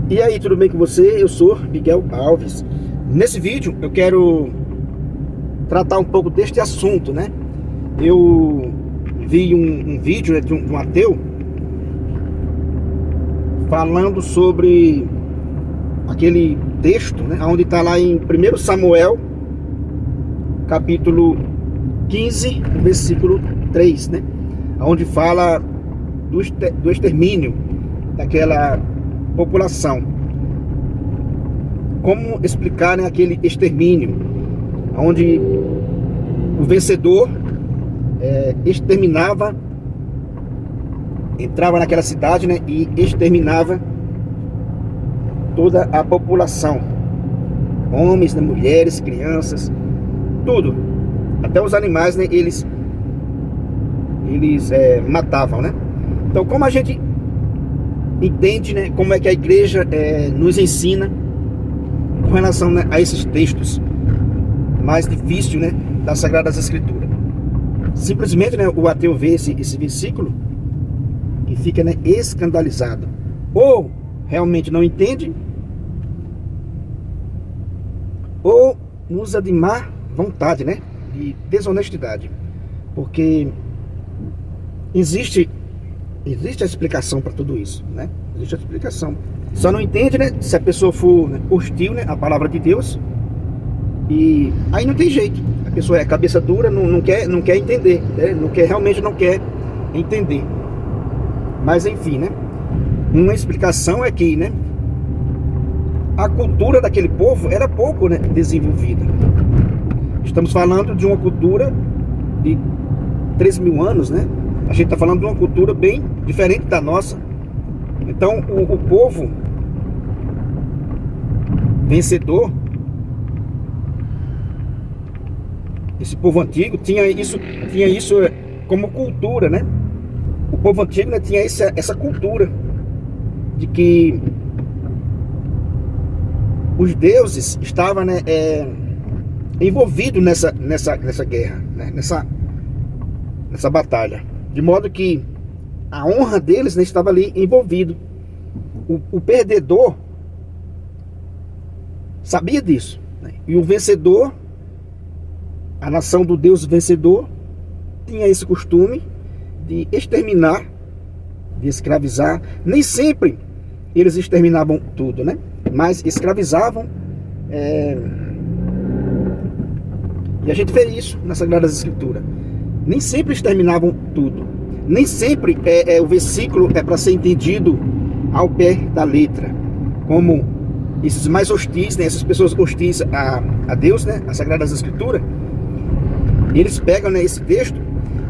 E aí, tudo bem com você? Eu sou Miguel Alves. Nesse vídeo eu quero tratar um pouco deste assunto, né? Eu vi um vídeo, né, de um ateu falando sobre aquele texto, né, onde está lá em 1 Samuel, capítulo 15, versículo 3, né? Onde fala do extermínio daquela população. Como explicar, né, aquele extermínio, onde o vencedor exterminava, entrava naquela cidade, né, e exterminava toda a população, homens, né, mulheres, crianças, tudo, até os animais, né, eles matavam, né? Então, como a gente entende, né, como é que a igreja nos ensina com relação, né, a esses textos mais difíceis, né, das Sagradas Escrituras? Simplesmente, né, o ateu vê esse versículo e fica, né, escandalizado, ou realmente não entende, ou usa de má vontade, né, de desonestidade, porque existe a explicação para tudo isso, né? Existe a explicação. Só não entende, né, se a pessoa for, né, hostil, né, à palavra de Deus. E aí não tem jeito. A pessoa é cabeça dura, não quer entender, né? Realmente não quer entender. Mas enfim, né? Uma explicação é que, né, a cultura daquele povo era pouco, né, desenvolvida. Estamos falando de uma cultura de 3.000 anos, né? A gente está falando de uma cultura bem diferente da nossa. Então, o povo vencedor, esse povo antigo, tinha isso como cultura, né? O povo antigo, né, tinha essa cultura de que os deuses estavam, né, envolvidos nessa guerra, né? nessa batalha. De modo que a honra deles, né, estava ali envolvido. O perdedor sabia disso, né? E o vencedor, a nação do Deus vencedor, tinha esse costume de exterminar, de escravizar. Nem sempre eles exterminavam tudo, né? Mas escravizavam. E a gente vê isso nas Sagradas Escrituras. Nem sempre exterminavam tudo. Nem sempre o versículo é para ser entendido ao pé da letra. Como esses mais hostis, né, essas pessoas hostis a Deus, né, as Sagradas Escrituras, eles pegam, né, esse texto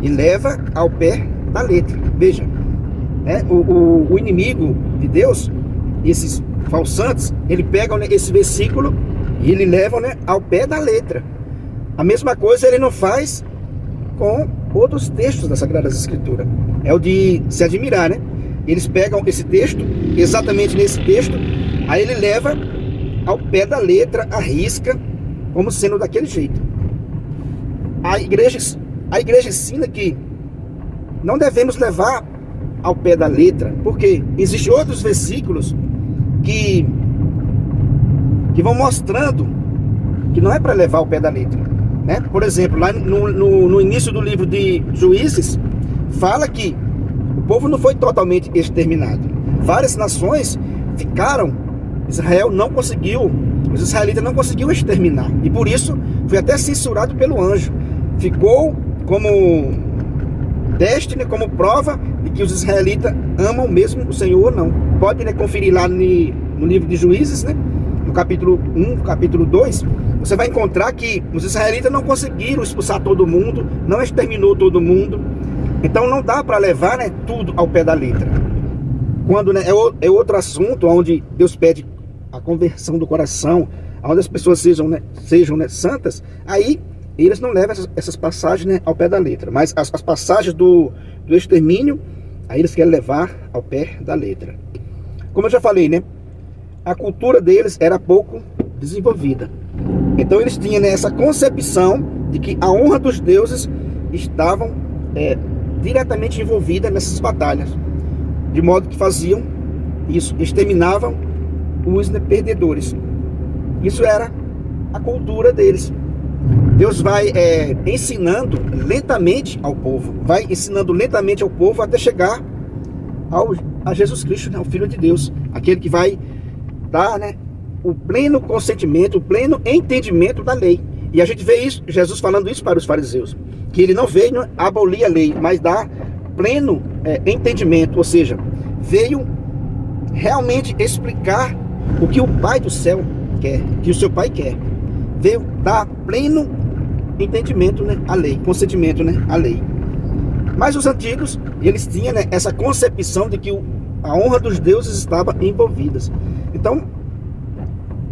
e levam ao pé da letra. Veja, né, o inimigo de Deus, esses falsantes, eles pegam, né, esse versículo e eles levam, né, ao pé da letra. A mesma coisa ele não faz com outros textos das Sagradas Escrituras. É o de se admirar, né? Eles pegam esse texto, exatamente nesse texto, aí ele leva ao pé da letra, arrisca, como sendo daquele jeito. A igreja ensina que não devemos levar ao pé da letra, porque existem outros versículos que vão mostrando que não é para levar ao pé da letra, né? Por exemplo, lá no início do livro de Juízes, fala que o povo não foi totalmente exterminado. Várias nações ficaram, Israel não conseguiu, os israelitas não conseguiu exterminar. E por isso foi até censurado pelo anjo. Ficou como teste, né, como prova de que os israelitas amam mesmo o Senhor ou não. Pode, né, conferir lá no livro de Juízes, né, no capítulo 1, capítulo 2, você vai encontrar que os israelitas não conseguiram expulsar todo mundo, não exterminou todo mundo. Então não dá para levar, né, tudo ao pé da letra. Quando, né, é outro assunto onde Deus pede a conversão do coração, onde as pessoas sejam, né, santas, aí eles não levam essas passagens, né, ao pé da letra. Mas as passagens do extermínio, aí eles querem levar ao pé da letra. Como eu já falei, né, a cultura deles era pouco desenvolvida. Então eles tinham, né, essa concepção de que a honra dos deuses estavam diretamente envolvida nessas batalhas, de modo que faziam isso, exterminavam os perdedores. Isso era a cultura deles. Deus vai ensinando lentamente ao povo, vai ensinando lentamente ao povo até chegar a Jesus Cristo, né, o Filho de Deus, aquele que vai dar, né, o pleno consentimento, o pleno entendimento da lei. E a gente vê isso, Jesus falando isso para os fariseus, que ele não veio abolir a lei, mas dar pleno entendimento, ou seja, veio realmente explicar o que o Pai do céu quer, que o seu Pai quer. Veio dar pleno entendimento, né, à lei, consentimento, né, à lei. Mas os antigos, eles tinham, né, essa concepção de que a honra dos deuses estava envolvida. Então,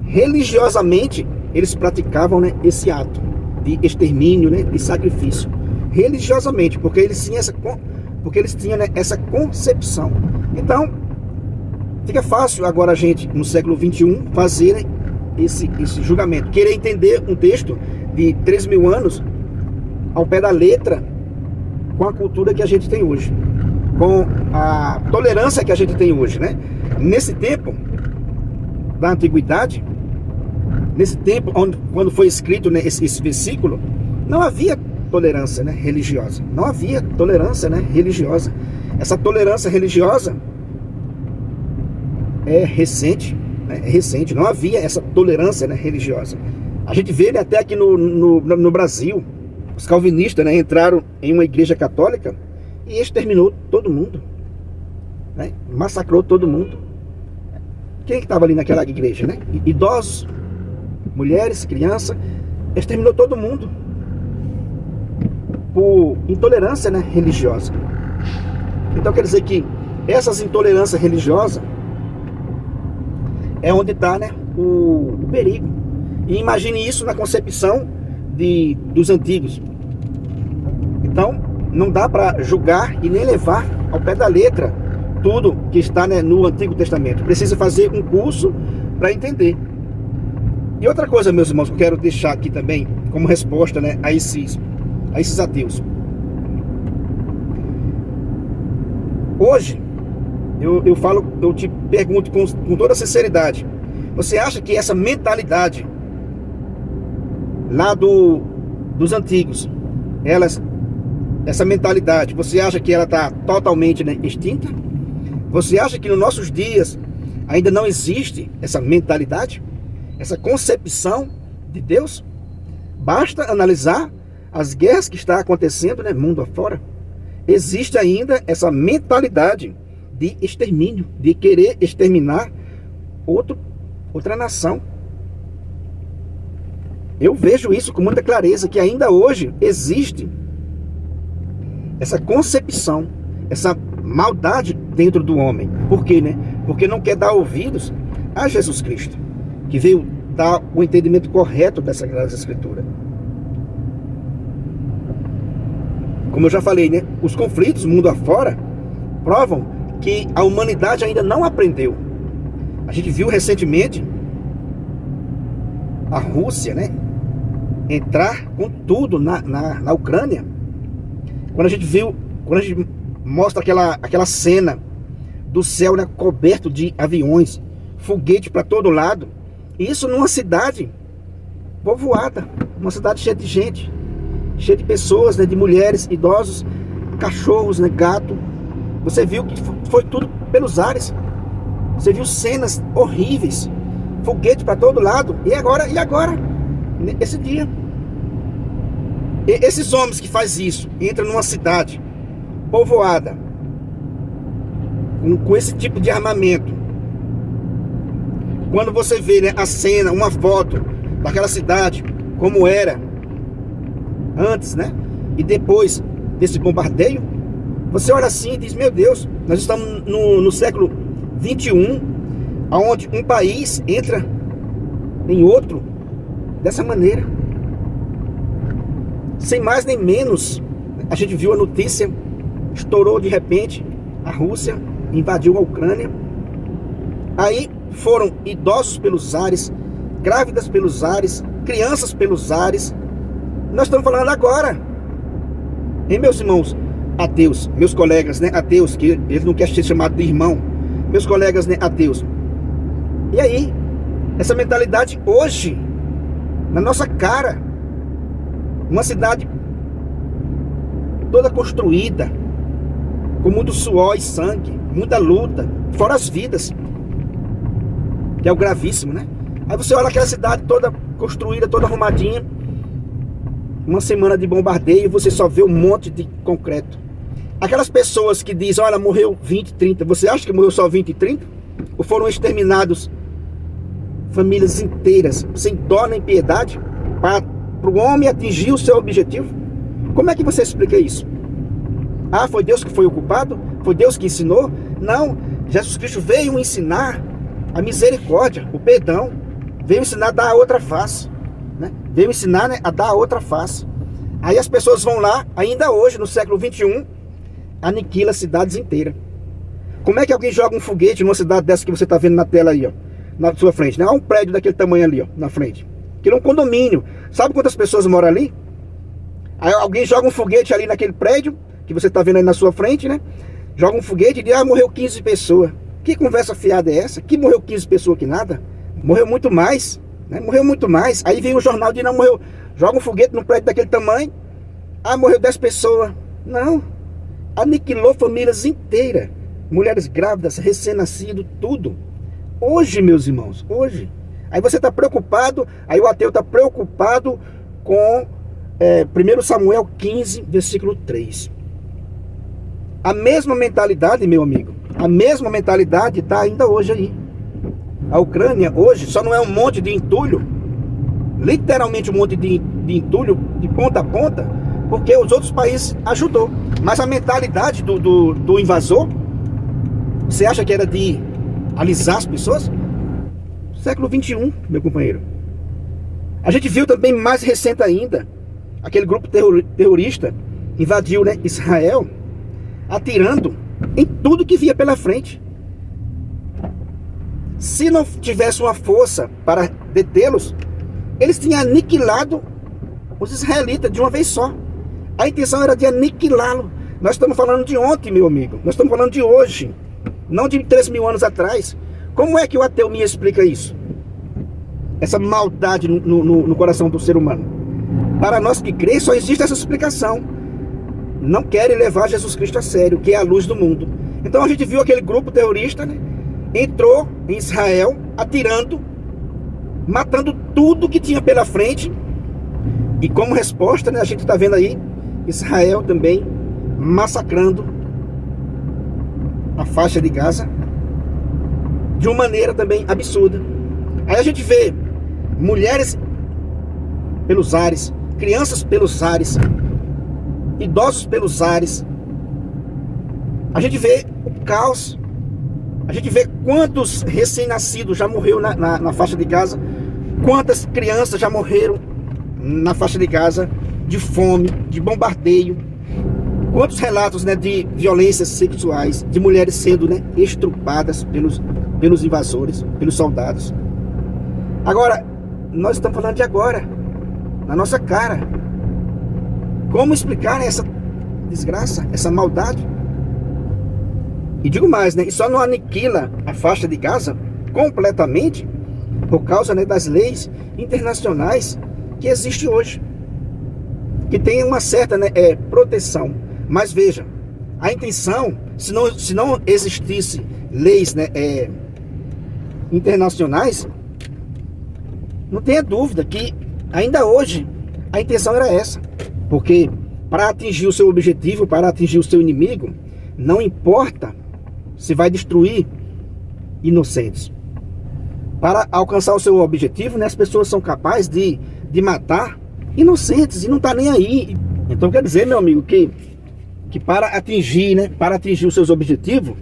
religiosamente, eles praticavam, né, esse ato de extermínio, né, de sacrifício. Religiosamente, porque eles tinham, né, essa concepção. Então, fica fácil agora a gente, no século 21, fazer esse julgamento. Querer entender um texto de 3.000 anos ao pé da letra, com a cultura que a gente tem hoje, com a tolerância que a gente tem hoje, né? Nesse tempo da antiguidade, nesse tempo quando foi escrito, né, esse versículo, não havia tolerância, né, religiosa. Não havia tolerância, né, religiosa. Essa tolerância religiosa é recente, né, é recente. Não havia essa tolerância, né, religiosa. A gente vê, né, até aqui no Brasil, os calvinistas, né, entraram em uma igreja católica e exterminou todo mundo, né? Massacrou todo mundo. Quem estava ali naquela igreja, né? Idosos, mulheres, crianças, exterminou todo mundo por intolerância, né, religiosa. Então quer dizer que essas intolerâncias religiosas é onde está, né, o perigo. E imagine isso na concepção dos antigos. Então não dá para julgar e nem levar ao pé da letra tudo que está, né, no Antigo Testamento. Precisa fazer um curso para entender. E outra coisa, meus irmãos, que eu quero deixar aqui também como resposta, né, a esses ateus. Hoje eu te pergunto com toda sinceridade: você acha que essa mentalidade lá dos antigos, essa mentalidade, você acha que ela está totalmente, né, extinta? Você acha que nos nossos dias ainda não existe essa mentalidade, essa concepção de Deus? Basta analisar as guerras que estão acontecendo, né, mundo afora. Existe ainda essa mentalidade de extermínio, de querer exterminar outra nação. Eu vejo isso com muita clareza, que ainda hoje existe essa concepção, essa maldade dentro do homem. Por quê, né? Porque não quer dar ouvidos a Jesus Cristo, que veio dar o entendimento correto dessa Sagrada Escritura. Como eu já falei, né? Os conflitos mundo afora provam que a humanidade ainda não aprendeu. A gente viu recentemente a Rússia, né, entrar com tudo na Ucrânia. Quando a gente mostra aquela cena do céu, né, coberto de aviões, foguete para todo lado, isso numa cidade povoada, uma cidade cheia de gente, cheia de pessoas, né, de mulheres, idosos, cachorros, né, gato. Você viu que foi tudo pelos ares. Você viu cenas horríveis, foguete para todo lado. E agora, esse dia, esses homens que fazem isso, entram numa cidade povoada com esse tipo de armamento. Quando você vê, né, a cena, uma foto daquela cidade como era antes, né, e depois desse bombardeio, você olha assim e diz: meu Deus, nós estamos no século 21, onde um país entra em outro dessa maneira. Sem mais nem menos, a gente viu a notícia, estourou de repente, a Rússia invadiu a Ucrânia. Aí foram idosos pelos ares, grávidas pelos ares, crianças pelos ares. Nós estamos falando agora, hein, meus irmãos ateus, meus colegas, né, ateus, que eles não querem ser chamados de irmão, meus colegas, né, ateus. E aí, essa mentalidade hoje, na nossa cara, uma cidade toda construída, com muito suor e sangue, muita luta, fora as vidas, que é o gravíssimo, né? Aí você olha aquela cidade toda construída, toda arrumadinha, uma semana de bombardeio, você só vê um monte de concreto. Aquelas pessoas que dizem, olha, morreu 20, 30, você acha que morreu só 20 e 30? Ou foram exterminados famílias inteiras, sem dó nem piedade, para o homem atingir o seu objetivo? Como é que você explica isso? Ah, foi Deus que foi o culpado? Foi Deus que ensinou? Não, Jesus Cristo veio ensinar a misericórdia, o perdão, veio ensinar a dar a outra face, né? Veio ensinar, né, a dar a outra face. Aí as pessoas vão lá, ainda hoje, no século 21, aniquila cidades inteiras. Como é que alguém joga um foguete numa cidade dessa que você está vendo na tela aí, ó, na sua frente, né? Há um prédio daquele tamanho ali, ó, na frente. Aquilo é um condomínio. Sabe quantas pessoas moram ali? Aí alguém joga um foguete ali naquele prédio que você está vendo aí na sua frente, né? Joga um foguete e diz, ah, morreu 15 pessoas. Que conversa fiada é essa? Que morreu 15 pessoas que nada? Morreu muito mais, né? Morreu muito mais. Aí vem o jornal de não morreu. Joga um foguete num prédio daquele tamanho. Ah, morreu 10 pessoas. Não. Aniquilou famílias inteiras. Mulheres grávidas, recém-nascido, tudo. Hoje, meus irmãos, hoje. Aí você está preocupado, aí o ateu está preocupado com 1 Samuel 15, versículo 3. A mesma mentalidade, meu amigo, a mesma mentalidade está ainda hoje aí. A Ucrânia hoje só não é um monte de entulho, literalmente um monte de entulho de ponta a ponta, porque os outros países ajudou. Mas a mentalidade do invasor, você acha que era de alisar as pessoas? Século 21, meu companheiro. A gente viu também mais recente ainda, aquele grupo terrorista invadiu, né, Israel, atirando em tudo que via pela frente. Se não tivesse uma força para detê-los, eles tinham aniquilado os israelitas de uma vez só. A intenção era de aniquilá-lo. Nós estamos falando de ontem, meu amigo. Nós estamos falando de hoje, não de 3.000 anos atrás. Como é que o ateu me explica isso? Essa maldade no coração do ser humano. Para nós que cremos, só existe essa explicação. Não querem levar Jesus Cristo a sério, que é a luz do mundo. Então a gente viu aquele grupo terrorista, né? Entrou em Israel, atirando, matando tudo que tinha pela frente. E como resposta, né, a gente está vendo aí Israel também massacrando a faixa de Gaza de uma maneira também absurda. Aí a gente vê mulheres pelos ares, crianças pelos ares, idosos pelos ares. A gente vê o caos. A gente vê quantos recém-nascidos já morreram na faixa de Gaza, quantas crianças já morreram na faixa de Gaza de fome, de bombardeio, quantos relatos, né, de violências sexuais, de mulheres sendo, né, estrupadas pelos invasores, pelos soldados. Agora, nós estamos falando de agora, na nossa cara. Como explicar essa desgraça, essa maldade? E digo mais, né? E só não aniquila a faixa de Gaza completamente por causa, né, das leis internacionais que existem hoje, que tem uma certa, né, proteção. Mas veja, a intenção, se não existisse leis, né, internacionais, não tenha dúvida que ainda hoje a intenção era essa. Porque para atingir o seu objetivo, para atingir o seu inimigo, não importa se vai destruir inocentes. Para alcançar o seu objetivo, né, as pessoas são capazes de matar inocentes e não tá nem aí. Então quer dizer, meu amigo, que para atingir, né, para atingir os seus objetivos,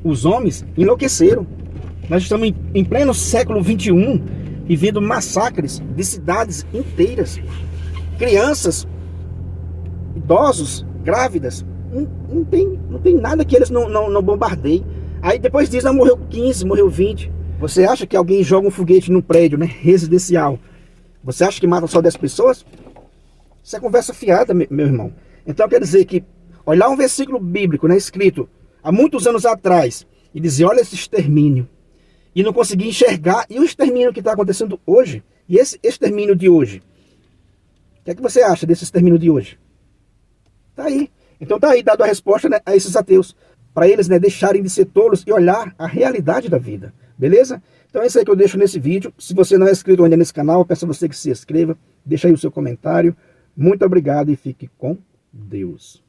os homens enlouqueceram. Nós estamos em pleno século 21 e vendo massacres de cidades inteiras, crianças, idosos, grávidas. Não tem nada que eles não bombardeiem. Aí depois diz, não, morreu 15, morreu 20. Você acha que alguém joga um foguete num prédio, né, residencial? Você acha que matam só 10 pessoas? Isso é conversa fiada, meu irmão. Então quer dizer que, olhar um versículo bíblico, né, escrito há muitos anos atrás, e dizer, olha esse extermínio. e não conseguir enxergar. E o extermínio que está acontecendo hoje, e esse extermínio de hoje, o que é que você acha desse extermínio de hoje? Tá aí. Então tá aí dado a resposta, né, a esses ateus, para eles, né, deixarem de ser tolos e olhar a realidade da vida, beleza? Então é isso aí que eu deixo nesse vídeo. Se você não é inscrito ainda nesse canal, eu peço a você que se inscreva, deixa aí o seu comentário. Muito obrigado e fique com Deus.